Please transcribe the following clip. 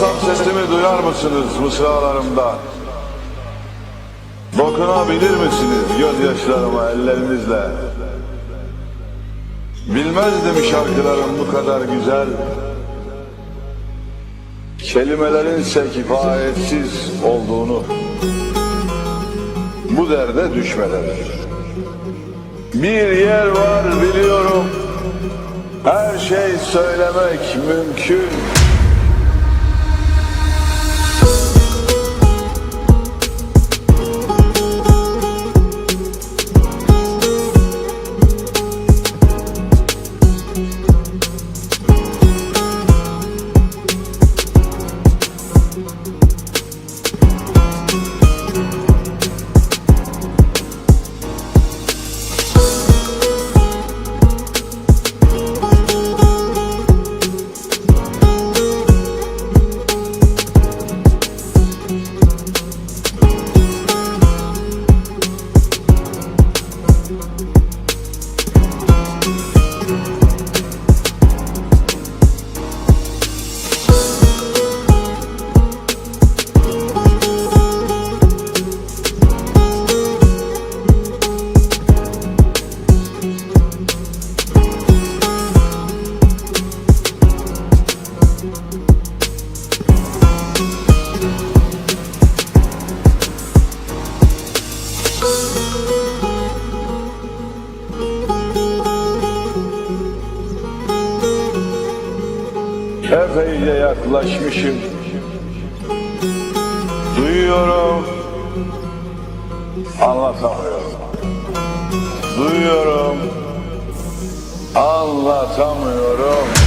Bağırsam sesimi duyar mısınız mısralarımda? Dokunabilir misiniz gözyaşlarıma ellerinizle? Bilmezdim şarkılarım bu kadar güzel, kelimelerinse kifayetsiz olduğunu, bu derde düşmeden. Bir yer var biliyorum, her şey söylemek mümkün. Epeyce yaklaşmışım, duyuyorum, anlatamıyorum. Duyuyorum, anlatamıyorum.